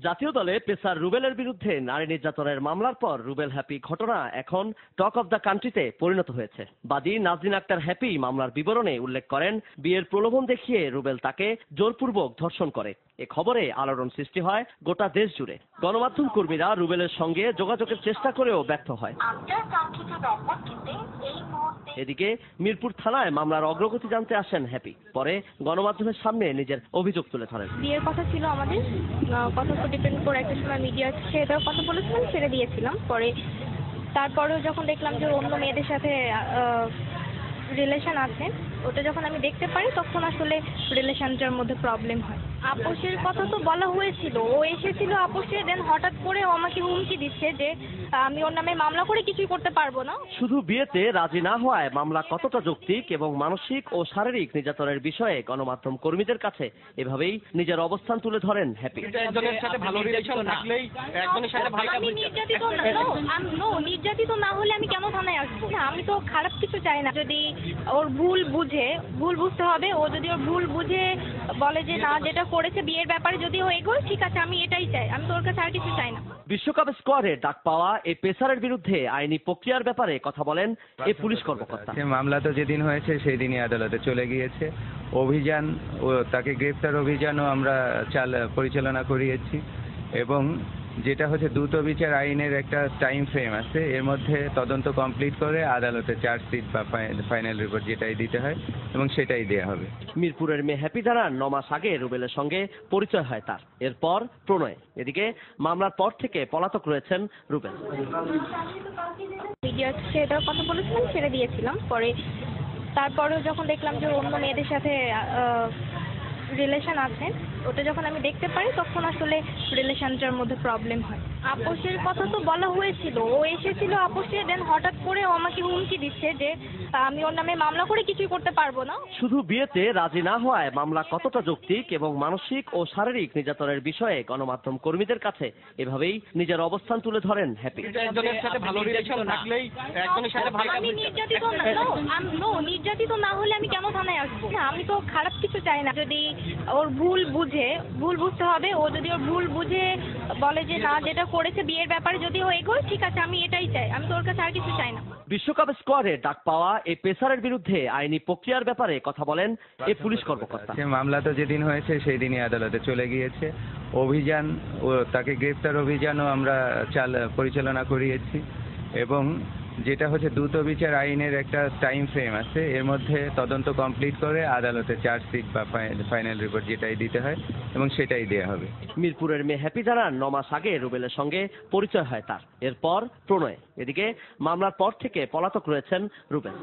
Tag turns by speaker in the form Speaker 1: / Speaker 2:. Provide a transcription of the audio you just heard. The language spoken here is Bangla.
Speaker 1: জাতীয় দলে পেসার রুবেলের বিরুদ্ধে নারী নির্যাতনের মামলার পর রুবেল হ্যাপি ঘটনা এখন টক অব দ্য কান্ট্রিতে পরিণত হয়েছে। বাদী নাজনীন আক্তার হ্যাপি মামলার বিবরণে উল্লেখ করেন, বিয়ের প্রলোভন দেখিয়ে রুবেল তাকে জোরপূর্বক ধর্ষণ করে। এ খবরে আলোড়ন সৃষ্টি হয় গোটা দেশ জুড়ে। গণমাধ্যম কর্মীরা রুবেলের সঙ্গে যোগাযোগের চেষ্টা করেও ব্যর্থ হয়। এদিকে মিরপুর থানায় মামলার অগ্রগতি জানতে আসেন হ্যাপি। পরে গণমাধ্যমের সামনে নিজের অভিযোগ তুলে ধরেন।
Speaker 2: বিয়ের কথা ছিল আমাদের, কথা তো ডিপেন্ড করে একটা সময় মিডিয়া সেটাও কথা বলেছিলাম, ছেড়ে দিয়েছিলাম। পরে তারপরেও যখন দেখলাম যে অন্য মেয়েদের সাথে রিলেশন আছে, ওটা যখন আমি দেখতে পারি তখন আসলে রিলেশনটার মধ্যে প্রবলেম হয়। আপোষের কথা তো বলা হয়েছিল, ও এসেছিল আপোষে, দেন হঠাৎ করে ও আমাকে হুমকি দিচ্ছে যে আমি ওর নামে মামলা করে কিছুই করতে পারবো না।
Speaker 1: শুধু বিয়েতে রাজি না হওয়ায় মামলা কতটা যৌক্তিক এবং মানসিক ও শারীরিক নির্যাতনের বিষয়ে গণমাধ্যম কর্মীদের কাছে এভাবেই নিজের অবস্থান তুলে ধরেন হ্যাপি।
Speaker 2: নির্যাতিত না হলে আমি কেন থানায় আসবো? আমি তো খারাপ কিছু চাই না। যদি ওর ভুল বুঝতে হবে। ও যদি ওর ভুল বুঝে বলে যে না, যেটা করেছে বিয়ের ব্যাপারে যদি ও এগোয়, ঠিক আছে, আমি এটাই চাই। আমি তো ওর কাছে আর কিছু চাই না।
Speaker 1: বিশ্বকাপ স্কোয়াডে ডাক পাওয়া এই পেসারের বিরুদ্ধে আইনি প্রক্রিয়ার ব্যাপারে কথা বলেন এই পুলিশ কর্মকর্তা।
Speaker 3: মামলা তো যেদিন হয়েছে সেই দিনই আদালতে চলে গিয়েছে। অভিযান ও তাকে গ্রেফতার অভিযানও আমরা পরিচালনা করিয়েছি এবং যেটা হচ্ছে দ্রুত বিচার আইনের একটা টাইম ফ্রেম আছে, এর মধ্যে তদন্ত কমপ্লিট করে আদালতে চার্জশিট বা ফাইনাল রিপোর্ট যেটাই দিতে হয় এবং সেটাই দেয়া হবে।
Speaker 1: মিরপুরের মেয়ে হ্যাপি জানান, 9 মাস আগে রুবেলের সঙ্গে পরিচয় হয় তার, এরপর প্রণয়। এদিকে মামলার পর থেকে পলাতক রয়েছেন রুবেল।
Speaker 2: মিডিয়া সেটাও কথা বলেছিলাম, ছেড়ে দিয়েছিলাম। পরে তারপরেও যখন দেখলাম যে অন্য মেয়েদের সাথে রিলেশন আছে, ওটা যখন আমি দেখতে পারি তখন আসলে রিলেশনটার মধ্যে প্রবলেম হয়। আপোষের কথা তো বলা হয়েছিল, ও এসেছিল আপোষে, দেন হঠাৎ করে ও আমাকে হুমকি দিচ্ছে যে আমি ওর নামে মামলা করে কিছুই করতে পারবো না।
Speaker 1: শুধু বিয়েতে রাজি না হওয়ায় মামলা কতটা যৌক্তিক এবং মানসিক ও শারীরিক নির্যাতনের বিষয়ে গণমাধ্যম কর্মীদের কাছে এভাবেই নিজের অবস্থান তুলে ধরেন হ্যাপি।
Speaker 2: নির্যাতিত না হলে আমি কেন থানায় আসবো? আমি তো খারাপ কিছু চাই না। যদি ওর ভুল বুঝতে হবে। ও যদি ওর ভুল বুঝে বলে যে না, যেটা করেছে বিয়ের ব্যাপারে যদি ও এগোয়, ঠিক আছে, আমি এটাই চাই। আমি তো ওর কাছে আর কিছু চাই না।
Speaker 1: বিশ্বকাপ স্কোয়াডে ডাক পাওয়া এই পেসারের বিরুদ্ধে আইনি প্রক্রিয়ার ব্যাপারে কথা বলেন এই পুলিশ কর্মকর্তা।
Speaker 3: মামলা তো যেদিন হয়েছে সেই দিনই আদালতে চলে গিয়েছে। অভিযান ও তাকে গ্রেফতার অভিযানও আমরা পরিচালনা করিয়েছি এবং যেটা হচ্ছে দ্রুত বিচার আইনের একটা টাইম ফ্রেম আছে, এর মধ্যে তদন্ত কমপ্লিট করে আদালতে চার্জশিট বা ফাইনাল রিপোর্ট যেটাই দিতে হয় এবং সেটাই দেয়া হবে।
Speaker 1: মিরপুরের মেয়ে হ্যাপি জানান, 9 মাস আগে রুবেলের সঙ্গে পরিচয় হয় তার, এরপর প্রণয়। এদিকে মামলার পর থেকে পলাতক রয়েছেন রুবেল।